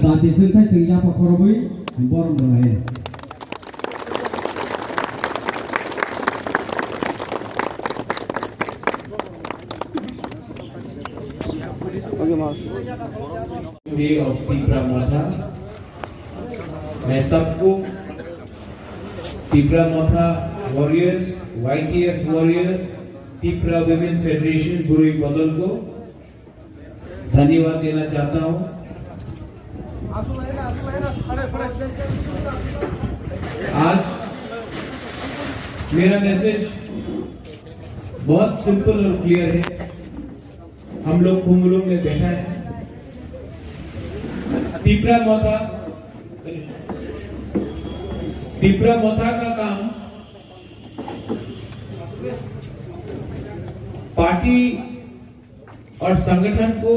जाहाथे जोंखाय जों याफाखरबै बरम दलाय of Tipra Motha, मैं सबको Tipra Motha warriors, YTF warriors, Tipra Women's Federation बुरुई बदल को धन्यवाद देना चाहता हूँ। आज मेरा मैसेज बहुत सिंपल और क्लियर है। हम लोग कुंगलू में बैठा है। तिपरा मोथा का काम पार्टी और संगठन को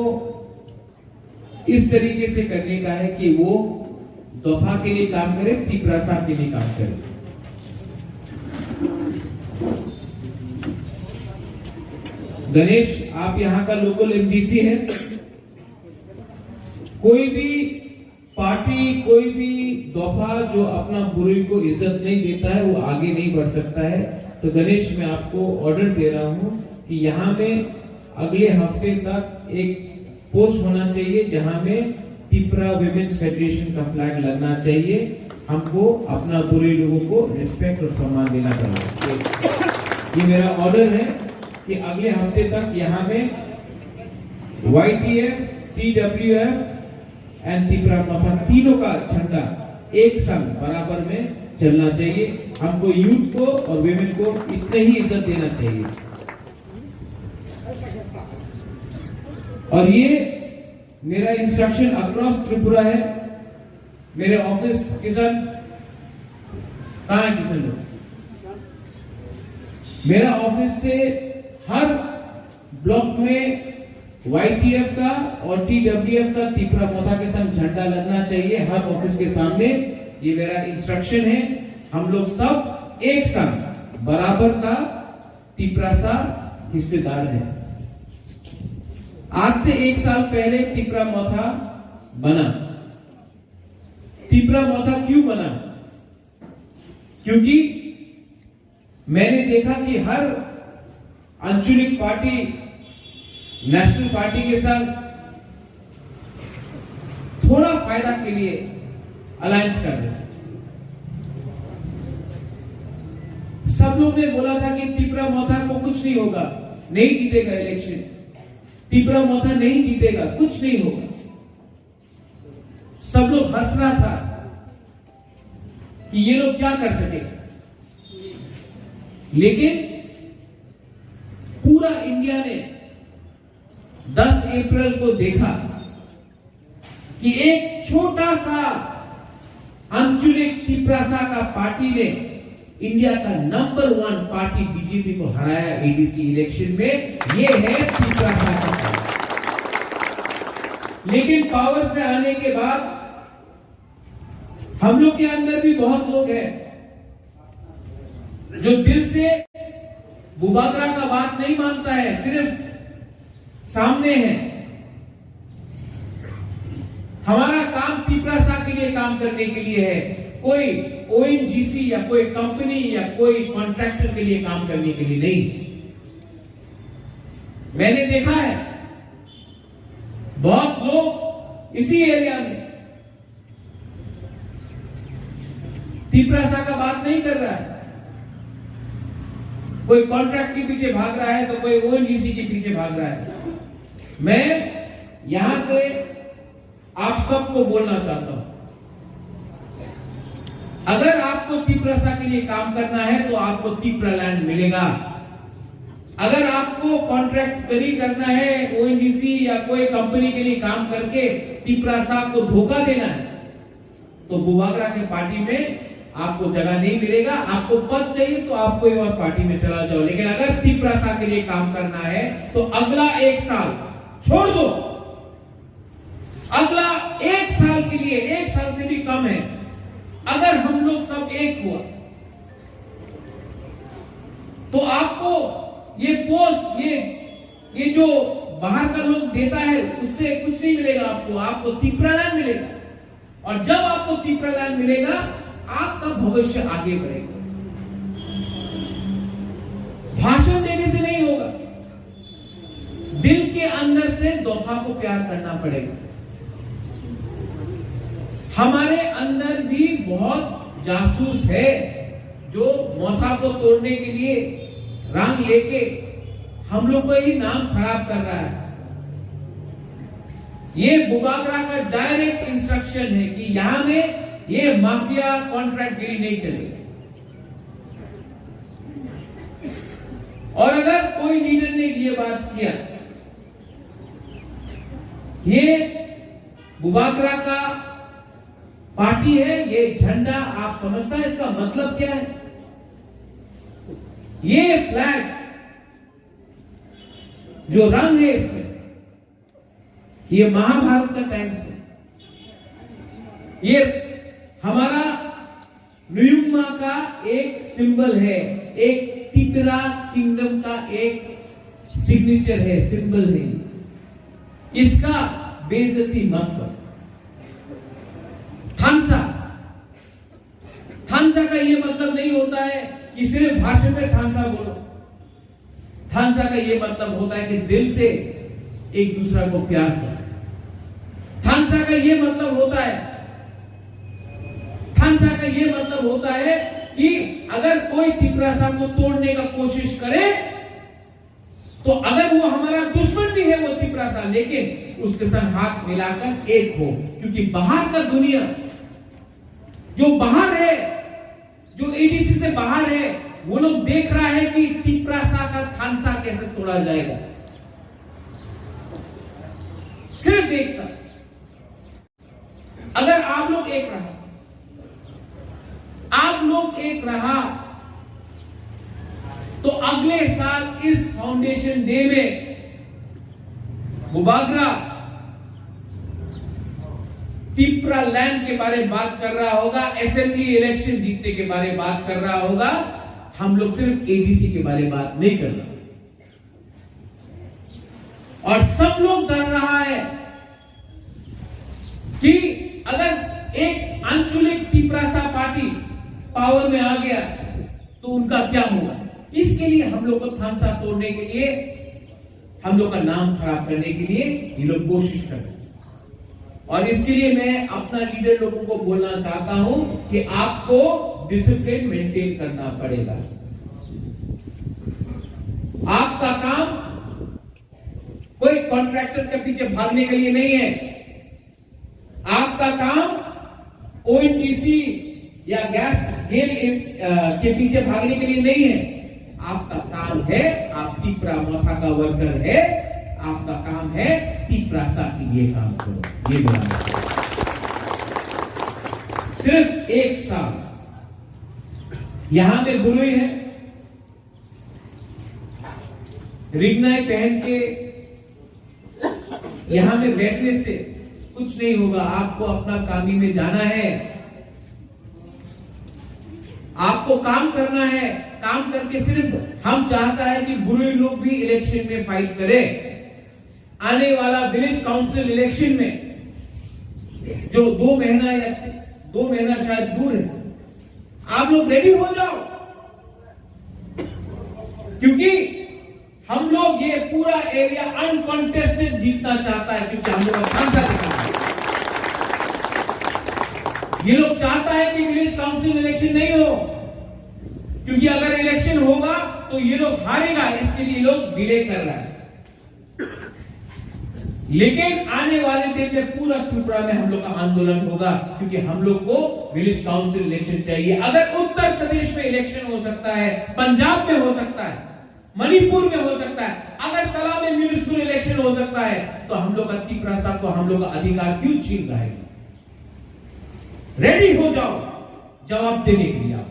इस तरीके से करने का है कि वो दफा के लिए काम करे, तिपरासा के लिए काम करे। गणेश, आप यहाँ का लोकल एमडीसी है। कोई भी पार्टी, कोई भी दफा जो अपना बुरुई को इज्जत नहीं देता है वो आगे नहीं बढ़ सकता है। तो गणेश, मैं आपको ऑर्डर दे रहा हूं कि यहाँ में अगले हफ्ते तक एक पोस्ट होना चाहिए जहां में तिपरा विमेंस फेडरेशन का फ्लैग लगना चाहिए। हमको अपना बुरुई लोगों को रिस्पेक्ट और सम्मान देना चाहिए। ये मेरा ऑर्डर है कि अगले हफ्ते तक यहाँ में YTF, TWF एंड तिपरा मोथा तीनों का झंडा एक संग बराबर में चलना चाहिए। हमको यूथ को और विमेन को इतने ही इज्जत देना चाहिए। और ये मेरा इंस्ट्रक्शन अक्रॉस त्रिपुरा है। मेरे ऑफिस किशन कहाँ है? किशन लोग, मेरा ऑफिस से हर ब्लॉक में YTF का और TWF का तिपरा मोथा के संग झंडा लगना चाहिए हर ऑफिस के सामने। ये मेरा इंस्ट्रक्शन है। हम लोग सब एक संग बराबर का तिपरासा हिस्सेदार है। आज से 1 साल पहले तिपरा मोथा बना। तिपरा मोथा क्यों बना? क्योंकि मैंने देखा कि हर आंचलिक पार्टी नेशनल पार्टी के साथ थोड़ा फायदा के लिए अलायंस कर रहे हैं। सब लोग ने बोला था कि तिपरा मोथा को कुछ नहीं होगा, नहीं जीतेगा इलेक्शन, तिपरा मोथा नहीं जीतेगा, कुछ नहीं होगा। सब लोग हंस रहा था कि ये लोग क्या कर सकेगा। लेकिन पूरा इंडिया ने 10 अप्रैल को देखा कि एक छोटा सा आंचलिक तिपरासा का पार्टी ने इंडिया का नंबर 1 पार्टी बीजेपी को हराया एडीसी इलेक्शन में। ये है तिपरासा का पार्टी। लेकिन पावर से आने के बाद हम लोग के अंदर भी बहुत लोग हैं जो दिल से बुबागरा का बात नहीं मानता है, सिर्फ सामने है। हमारा काम तिपरासा के लिए काम करने के लिए है, कोई ONGC या कोई कंपनी या कोई कॉन्ट्रैक्टर के लिए काम करने के लिए नहीं। मैंने देखा है बहुत लोग इसी एरिया में तिपरासा का बात नहीं कर रहा है। कोई कॉन्ट्रैक्ट के पीछे भाग रहा है तो कोई ONGC के पीछे भाग रहा है। मैं यहां से आप सबको बोलना चाहता हूं, अगर आपको तिपरासा के लिए काम करना है तो आपको तिपरा लैंड मिलेगा। अगर आपको कॉन्ट्रैक्ट करना है ONGC या कोई कंपनी के लिए काम करके तिपरासा को धोखा देना है तो बुबागरा के पार्टी में आपको जगह नहीं मिलेगा। आपको पद चाहिए तो आप कोई और पार्टी में चला जाओ। लेकिन अगर तिपरासा के लिए काम करना है तो अगला 1 साल छोड़ दो। अगला 1 साल के लिए, 1 साल से भी कम है, अगर हम लोग सब एक हुआ तो आपको ये पोस्ट, ये जो बाहर का लोग देता है उससे कुछ नहीं मिलेगा। आपको तिपरा लैंड मिलेगा। और जब आपको तिप्रालैंड मिलेगा, आपका भविष्य आगे बढ़ेगा। भाषण देने से नहीं होगा, दिल के अंदर से दोफा को प्यार करना पड़ेगा। हमारे अंदर भी बहुत जासूस है जो मोथा को तोड़ने के लिए रंग लेके हम लोग को ही नाम खराब कर रहा है। ये बुबागरा का डायरेक्ट इंस्ट्रक्शन है कि यहां में ये माफिया कॉन्ट्रैक्ट गिरी नहीं चलेगी। और अगर कोई लीडर ने ये बात किया, ये बुबागरा का पार्टी है, ये झंडा आप समझता है इसका मतलब क्या है? ये फ्लैग जो रंग है इसमें, ये महाभारत का टाइम से, ये हमारा न्यूमा का एक सिंबल है, एक तिप्रा किंगडम का एक सिग्नेचर है, सिंबल है। इसका बेइज्जती मत करो। थानसा का ये मतलब नहीं होता है कि सिर्फ भाषण में थानसा बोलो। थानसा का ये मतलब होता है कि दिल से एक दूसरे को प्यार करो। थानसा का ये मतलब होता है, थानसा का ये मतलब होता है कि अगर कोई तिप्रासा को तोड़ने का कोशिश करे, तो अगर वो हमारा दुश्मन भी है वो तिप्रासा, लेकिन उसके संग हाथ मिलाकर एक हो। क्योंकि बाहर का दुनिया जो बाहर है, जो एडीसी से बाहर है, वो लोग देख रहा है कि तिप्रासा का थानसा कैसे तोड़ा जाएगा। सिर्फ एक साथ अगर आप लोग एक रहा, आप लोग एक रहा, तो अगले साल इस फाउंडेशन डे में बुबागरा तिप्रालैंड के बारे में बात कर रहा होगा, असेंबली इलेक्शन जीतने के बारे में बात कर रहा होगा। हम लोग सिर्फ एडीसी के बारे में बात नहीं कर रहे। और सब लोग डर रहा है कि अगर एक आंचलिक तिप्रासा पार्टी पावर में आ गया तो उनका क्या होगा। इसके लिए हम लोग को थानसा तोड़ने के लिए, हम लोग का नाम खराब करने के लिए ये लोग कोशिश कर रहे हैं। और इसके लिए मैं अपना लीडर लोगों को बोलना चाहता हूं कि आपको डिसिप्लिन मेंटेन करना पड़ेगा। आपका काम कोई कॉन्ट्रैक्टर के पीछे भागने के लिए नहीं है। आपका काम ओएनजीसी या गैस गेल के पीछे भागने के लिए नहीं है। आपका काम है, आप तिप्रा मोथा का वर्कर है, आपका काम है तिप्रासा के लिए काम करो। ये बोला सिर्फ एक साल यहां पे बुलुई है, रिगनाई पहन के यहां में बैठने से कुछ नहीं होगा। आपको अपना कामी में जाना है, आपको काम करना है। काम करके सिर्फ हम चाहता है कि बुलुई लोग भी इलेक्शन में फाइट करें। आने वाला विलेज काउंसिल इलेक्शन में जो 2 महीना शायद दूर है, आप लोग रेडी हो जाओ, क्योंकि हम लोग ये पूरा एरिया अनकॉन्टेस्टेड जीतना चाहता है। क्योंकि हम लोग ये लोग चाहता है कि विलेज काउंसिल इलेक्शन नहीं हो, क्योंकि अगर इलेक्शन होगा तो ये लोग हारेगा, इसके लिए लोग डिले कर रहा है। लेकिन आने वाले दिन में पूरा त्रिपुरा में हम लोग का आंदोलन होगा, क्योंकि हम लोग को विलेज काउंसिल इलेक्शन चाहिए। अगर उत्तर प्रदेश में इलेक्शन हो सकता है, पंजाब में हो सकता है, मणिपुर में हो सकता है, अगरतला में म्यूनिसिपल इलेक्शन हो सकता है, तो हम लोग का तिप्रासा को हम लोग का अधिकार क्यों छीन रहे हैं? रेडी हो जाओ जवाब देने के लिए आप।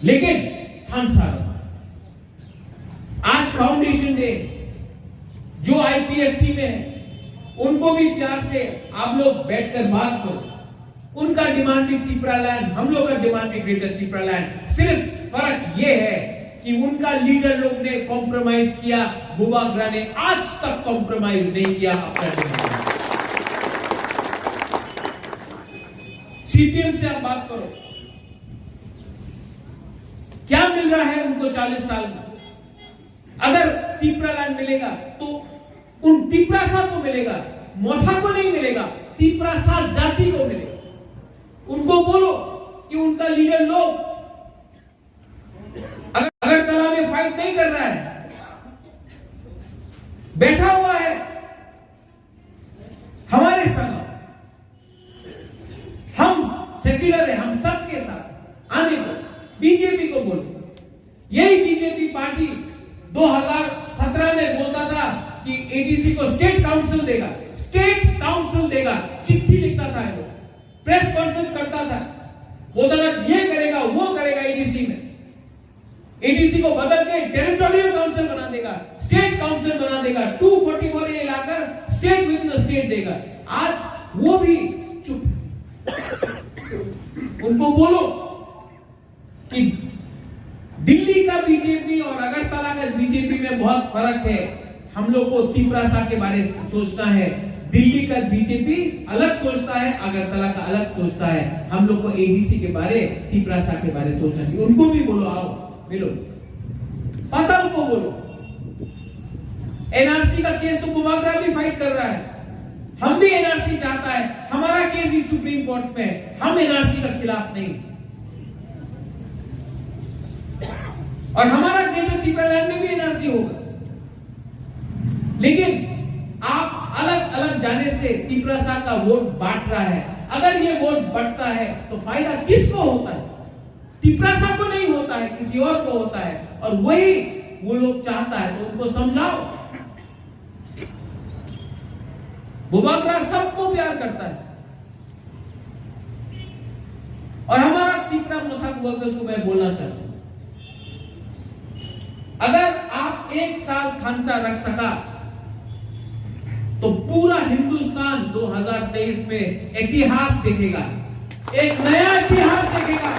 लेकिन थानसा आज फाउंडेशन डे जो आईपीएफटी में है, उनको भी प्यार से आप लोग बैठकर बात करो। उनका डिमांड भी तिप्रालैंड, हम लोग का डिमांड भी ग्रेटर तिप्रालैंड। सिर्फ फर्क यह है कि उनका लीडर लोग ने कॉम्प्रोमाइज किया, बुबागरा ने आज तक कॉम्प्रोमाइज नहीं किया अपना डिमांड। सीपीएम से आप बात करो, क्या मिल रहा है उनको 40 साल में? अगर तिपरा लैंड मिलेगा तो उन तिपरासा को मिलेगा, मोथा को नहीं मिलेगा, तिपरासा जाति को मिलेगा। उनको बोलो कि उनका लीडर लोग अगर कला में फाइट नहीं कर रहा है, बैठा हुआ है हमारे संग, हम सेक्युलर है, हम सबके साथ आने को बीजेपी को बोलो। यही बीजेपी पार्टी 2017 में बोलता था कि एडीसी को स्टेट काउंसिल देगा, स्टेट काउंसिल देगा, चिट्ठी लिखता था, प्रेस कॉन्फ्रेंस करता था, बोलता था ये करेगा वो करेगा एडीसी में, एडीसी को बदल के टेरिटोरियल काउंसिल बना देगा, स्टेट काउंसिल बना देगा, 244A locker state with in state देगा। आज वो भी चुप। उनको बोलो कि दिल्ली का बीजेपी और अगरतला का बीजेपी में बहुत फर्क है। हम लोग को तिपरासा के बारे में सोचना है। दिल्ली का बीजेपी अलग सोचता है, अगरतला का अलग सोचता है। हम लोग को एडीसी के बारे, तिपरासा के बारे सोचना चाहिए। उनको भी बोलो, आओ मिलो, पता उनको बोलो। एनआरसी का केस तो बुबागरा भी फाइट कर रहा है, हम भी एनआरसी चाहता है, हमारा केस भी सुप्रीम कोर्ट में है, हम एनआरसी के खिलाफ नहीं, और हमारा ग्रेटर तिपरालैंड में भी एनआरसी होगा। लेकिन आप अलग अलग जाने से तिपरासा का वोट बांट रहा है। अगर ये वोट बढ़ता है तो फायदा किसको होता है? तिपरासा को नहीं होता है, किसी और को होता है, और वही वो लोग चाहता है। तो उनको समझाओ, बुबागरा सबको प्यार करता है, और हमारा तिपरा मोथा को मैं बोलना चाहता हूं, अगर आप 1 साल खानसा रख सका तो पूरा हिंदुस्तान 2023 में इतिहास देखेगा, एक नया इतिहास देखेगा।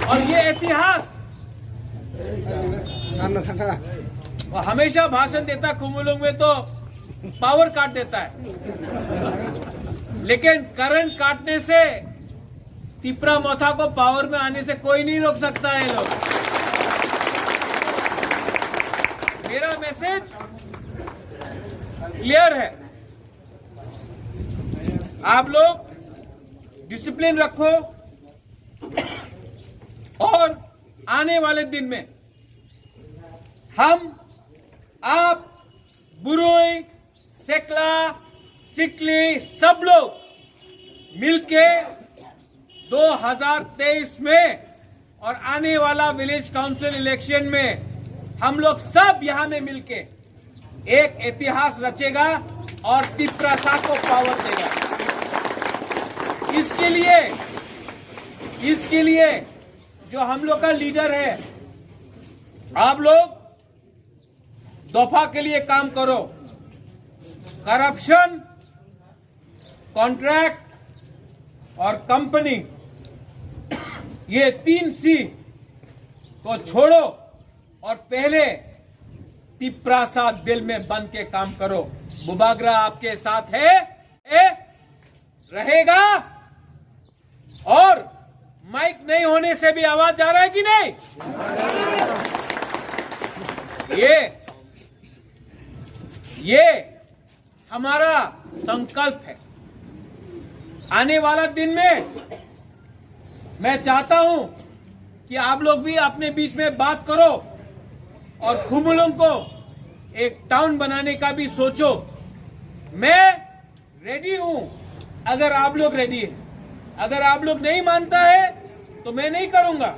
और ये इतिहास वो हमेशा भाषण देता कुमुलुंग में तो पावर काट देता है, लेकिन करंट काटने से तिपरा मोथा को पावर में आने से कोई नहीं रोक सकता है। लोग, मेरा मैसेज क्लियर है, आप लोग डिसिप्लिन रखो, और आने वाले दिन में हम, आप, बुरुई, सेकला, सिकली, सब लोग मिलके 2023 में और आने वाला विलेज काउंसिल इलेक्शन में हम लोग सब यहां में मिलके एक इतिहास रचेगा और तिपरासा को पावर देगा। इसके लिए जो हम लोग का लीडर है, आप लोग दफा के लिए काम करो। करप्शन, कॉन्ट्रैक्ट और कंपनी, ये 3 C को छोड़ो और पहले तिपरासा दिल में बन के काम करो। बुबागरा आपके साथ है, रहेगा, और माइक नहीं होने से भी आवाज जा रहा है कि नहीं? ये हमारा संकल्प है। आने वाला दिन में मैं चाहता हूं कि आप लोग भी अपने बीच में बात करो और खुमुलुंग को एक टाउन बनाने का भी सोचो। मैं रेडी हूं अगर आप लोग रेडी हैं। अगर आप लोग नहीं मानता है तो मैं नहीं करूंगा,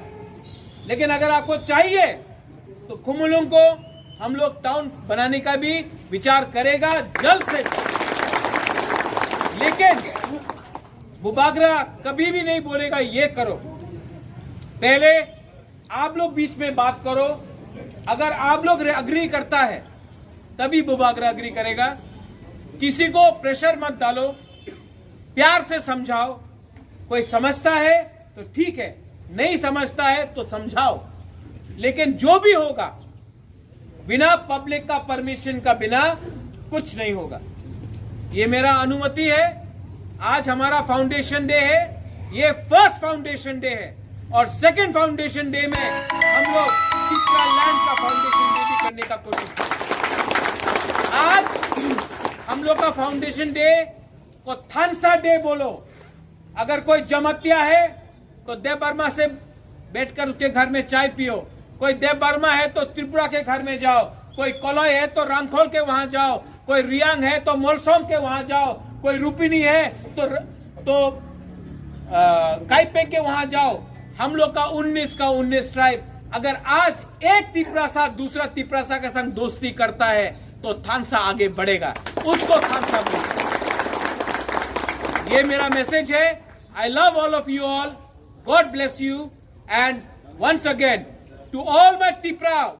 लेकिन अगर आपको चाहिए तो खुमुलुंग को हम लोग टाउन बनाने का भी विचार करेगा जल्द से। लेकिन बुबागरा कभी भी नहीं बोलेगा ये करो, पहले आप लोग बीच में बात करो। अगर आप लोग अग्री करता है तभी बुबागरा अग्री करेगा। किसी को प्रेशर मत डालो, प्यार से समझाओ। कोई समझता है तो ठीक है, नहीं समझता है तो समझाओ, लेकिन जो भी होगा बिना पब्लिक का परमिशन का बिना कुछ नहीं होगा। ये मेरा अनुमति है, आज हमारा फाउंडेशन डे है, ये फर्स्ट फाउंडेशन डे है और सेकंड फाउंडेशन डे में हम लोग तिपरा लैंड का फाउंडेशन डे भी करने का कोशिश करें। आज हम लोग का फाउंडेशन डे को थानसा डे बोलो। अगर कोई जमतिया है तो देव बर्मा से बैठकर उसके घर में चाय पियो, कोई देव बर्मा है तो त्रिपुरा के घर में जाओ, कोई कोलोई है तो रामखोल के वहां जाओ, कोई रियांग है तो मोलसोम के वहां जाओ, कोई रूपिनी है तो काइपे के वहां जाओ। हम लोग का 19 का 19 ट्राइब, अगर आज एक तिपरासा दूसरा तिपरासा के संग दोस्ती करता है तो थानसा आगे बढ़ेगा, उसको थानसा बोलते हैं। ये मेरा मैसेज है। I love all of you all, God bless you, and once again to all my Tipra